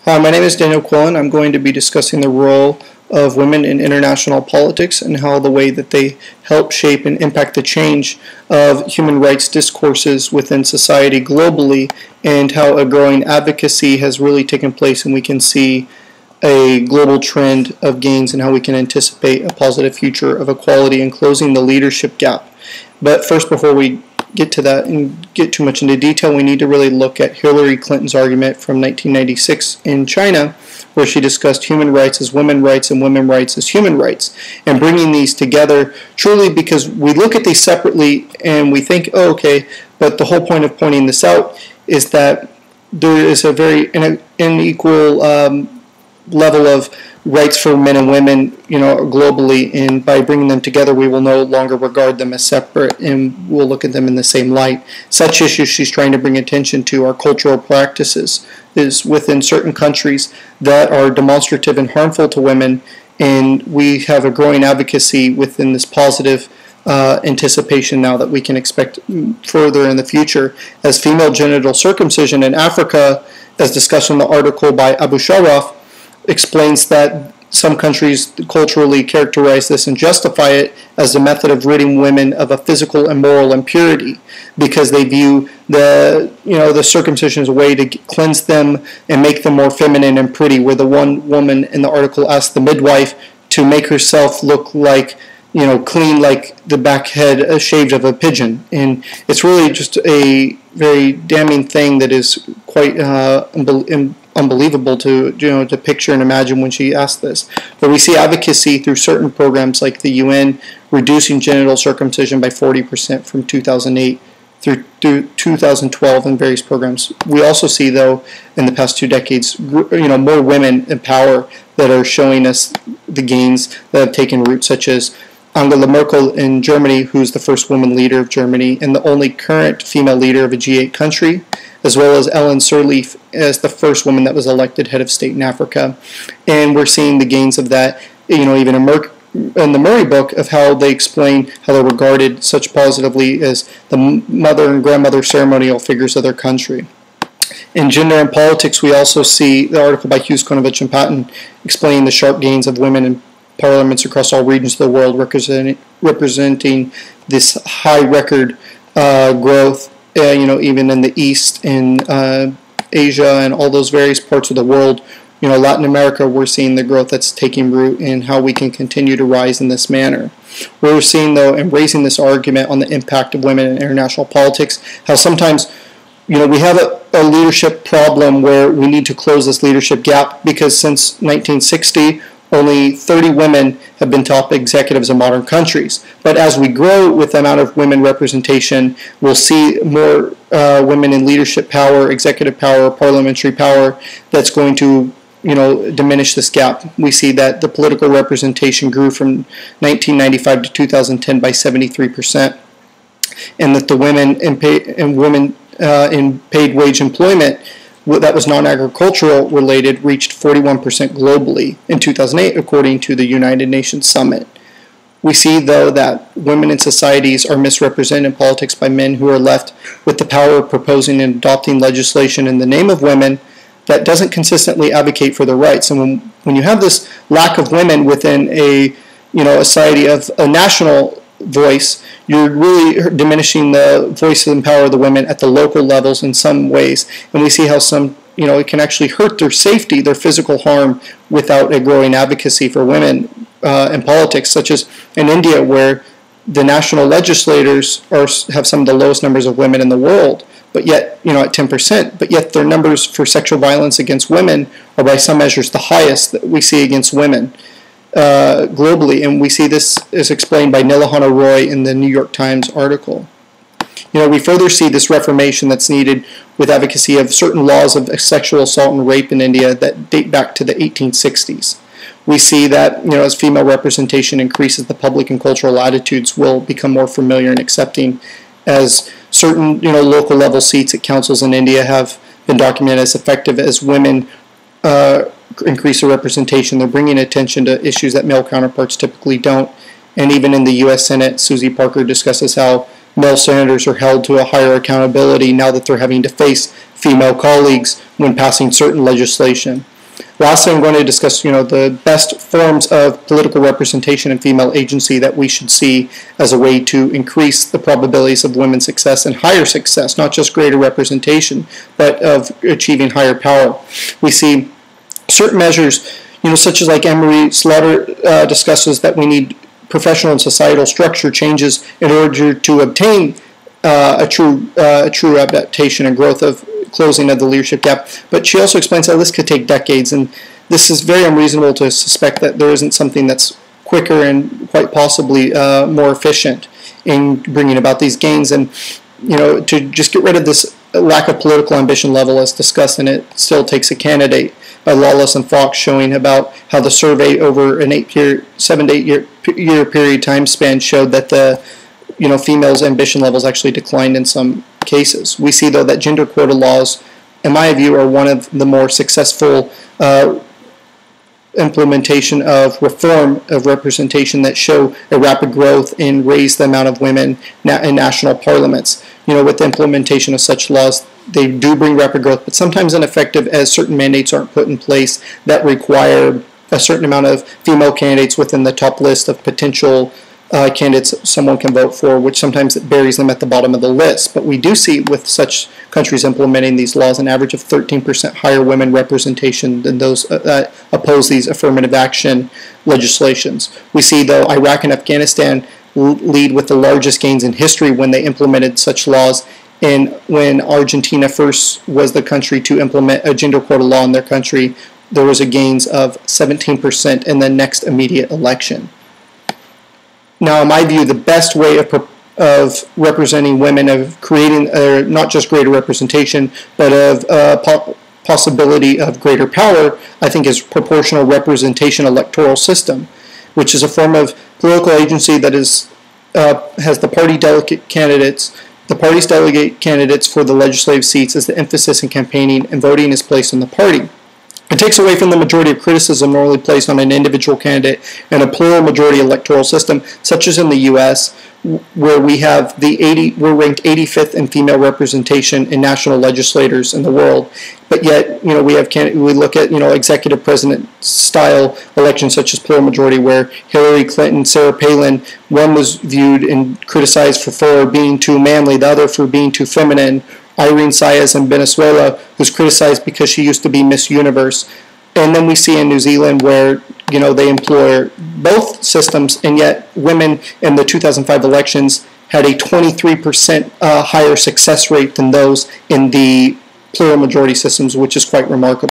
Hi, my name is Daniel Quillen. I'm going to be discussing the role of women in international politics and how the way that they help shape and impact the change of human rights discourses within society globally, and how a growing advocacy has really taken place, and we can see a global trend of gains and how we can anticipate a positive future of equality and closing the leadership gap. But first, before we get to that and get too much into detail, we need to really look at Hillary Clinton's argument from 1996 in China, where she discussed human rights as women's rights and women's rights as human rights, and bringing these together truly, because we look at these separately and we think, oh, okay, but the whole point of pointing this out is that there is a very unequal level of rights for men and women, globally, and by bringing them together, we will no longer regard them as separate, and we'll look at them in the same light. Such issues she's trying to bring attention to are cultural practices is within certain countries that are demonstrative and harmful to women, and we have a growing advocacy within this positive anticipation now that we can expect further in the future, as female genital circumcision in Africa, as discussed in the article by Abu Sharaf, explains that some countries culturally characterize this and justify it as a method of ridding women of a physical and moral impurity, because they view the circumcision as a way to cleanse them and make them more feminine and pretty, where the one woman in the article asked the midwife to make herself look like, clean, like the back head shaved of a pigeon. And it's really just a very damning thing that is quite unbelievable to picture and imagine when she asked this. But we see advocacy through certain programs like the UN reducing genital circumcision by 40% from 2008 through 2012 in various programs. We also see, though, in the past 2 decades, more women in power that are showing us the gains that have taken root, such as Angela Merkel in Germany, who's the first woman leader of Germany and the only current female leader of a G8 country, as well as Ellen Sirleaf as the first woman that was elected head of state in Africa. And we're seeing the gains of that, even in the Murray book, of how they explain how they're regarded such positively as the mother and grandmother ceremonial figures of their country. In Gender and Politics, we also see the article by Hughes, Konovich, and Patton explaining the sharp gains of women in parliaments across all regions of the world, representing this high record growth, even in the East, in Asia, and all those various parts of the world. Latin America, we're seeing the growth that's taking root and how we can continue to rise in this manner. We're seeing, though, and raising this argument on the impact of women in international politics, how sometimes we have a leadership problem where we need to close this leadership gap, because since 1960, only 30 women have been top executives in modern countries. But as we grow with the amount of women representation, we'll see more women in leadership power, executive power, parliamentary power, that's going to diminish this gap. We see that the political representation grew from 1995 to 2010 by 73%, and that the women in paid wage employment that was non-agricultural related reached 41% globally in 2008, according to the United Nations Summit. We see, though, that women in societies are misrepresented in politics by men who are left with the power of proposing and adopting legislation in the name of women that doesn't consistently advocate for their rights. And when you have this lack of women within a society of a national voice, you're really diminishing the voice and power of the women at the local levels in some ways. And we see how some, it can actually hurt their safety, their physical harm, without a growing advocacy for women in politics, such as in India, where the national legislators have some of the lowest numbers of women in the world, but yet, at 10%, but yet their numbers for sexual violence against women are by some measures the highest that we see against women globally, and we see this is explained by Nilahana Roy in the New York Times article. We further see this reformation that's needed with advocacy of certain laws of sexual assault and rape in India that date back to the 1860s. We see that, as female representation increases, the public and cultural attitudes will become more familiar and accepting, as certain, local level seats at councils in India have been documented as effective as women increase their representation. They're bringing attention to issues that male counterparts typically don't. And even in the U.S. Senate, Susie Parker discusses how male senators are held to a higher accountability now that they're having to face female colleagues when passing certain legislation. Lastly, I'm going to discuss, the best forms of political representation and female agency that we should see as a way to increase the probabilities of women's success and higher success, not just greater representation, but of achieving higher power. We see certain measures, such as like Anne-Marie Slaughter discusses, that we need professional and societal structure changes in order to obtain a true adaptation and growth of closing of the leadership gap. But she also explains how this could take decades, and this is very unreasonable to suspect that there isn't something that's quicker and quite possibly more efficient in bringing about these gains. And to just get rid of this lack of political ambition level as discussed, and it still takes a candidate by Lawless and Fox, showing about how the survey over an 7 to 8 year period time span showed that the females' ambition levels actually declined in some cases. We see, though, that gender quota laws, in my view, are one of the more successful implementation of reform of representation that show a rapid growth and raise the amount of women in national parliaments. With the implementation of such laws, they do bring rapid growth, but sometimes ineffective, as certain mandates aren't put in place that require a certain amount of female candidates within the top list of potential candidates someone can vote for, which sometimes it buries them at the bottom of the list. But we do see with such countries implementing these laws an average of 13% higher women representation than those that oppose these affirmative action legislations. We see, though, Iraq and Afghanistan lead with the largest gains in history when they implemented such laws. And when Argentina first was the country to implement a gender quota law in their country, there was a gains of 17% in the next immediate election. Now, in my view, the best way of representing women, of creating not just greater representation, but of possibility of greater power, I think, is proportional representation electoral system, which is a form of political agency that has the party delegate candidates. The parties delegate candidates for the legislative seats as the emphasis in campaigning, and voting is placed on the party. It takes away from the majority of criticism normally placed on an individual candidate and a plural majority electoral system, such as in the U.S., where we have we're ranked 85th in female representation in national legislators in the world. But yet, we look at executive president style elections such as plural majority, where Hillary Clinton, Sarah Palin, one was viewed and criticized for being too manly, the other for being too feminine. Irene Saez in Venezuela, who's criticized because she used to be Miss Universe. And then we see in New Zealand where, they employ both systems, and yet women in the 2005 elections had a 23% higher success rate than those in the plural majority systems, which is quite remarkable.